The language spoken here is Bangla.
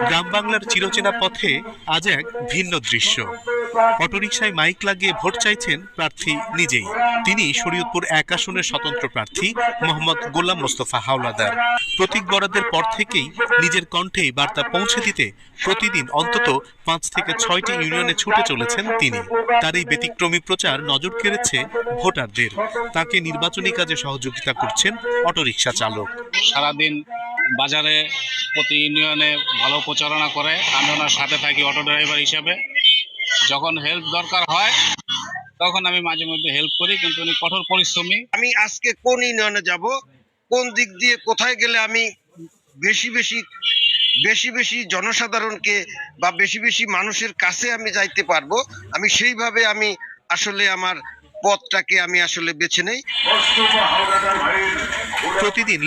গ্রাম বাংলার চিরচেনা পথে আজ এক ভিন্ন দৃশ্য। অটোরিকশায় মাইক লাগিয়ে ভোট চাইছেন প্রার্থী নিজেই। তিনি শরীয়তপুর ১ আসনের স্বতন্ত্র প্রার্থী মোহাম্মদ গোলাম মোস্তফা হাওলাদার। প্রতীক বরাদ্দের পর থেকেই নিজের কণ্ঠেই বার্তা পৌঁছে দিতে প্রতিদিন অন্তত ৫ থেকে ৬টি ইউনিয়নে ছুটে চলেছেন তিনি। তার এই ব্যতিক্রমী প্রচার নজর কেড়েছে ভোটারদের। তাকে নির্বাচনী কাজে সহযোগিতা করছেন অটোরিকশা চালক। সারাদিন বাজারে প্রতি ইউনিয়নে ভালো প্রচারণা করে, আমি ওনার সাথে থাকি অটো ড্রাইভার হিসাবে। যখন হেল্প দরকার হয় তখন আমি মাঝে মধ্যে হেল্প করি, কিন্তু উনি কঠোর পরিশ্রমী। আমি আজকে কোন ইউনিয়নে যাব, কোন দিক দিয়ে কোথায় গেলে আমি বেশি বেশি জনসাধারণকে বা বেশি মানুষের কাছে আমি যাইতে পারবো, আমি সেইভাবে আমি আসলে আমার পথটাকে আমি আসলে বেছে নেই। প্রতিদিন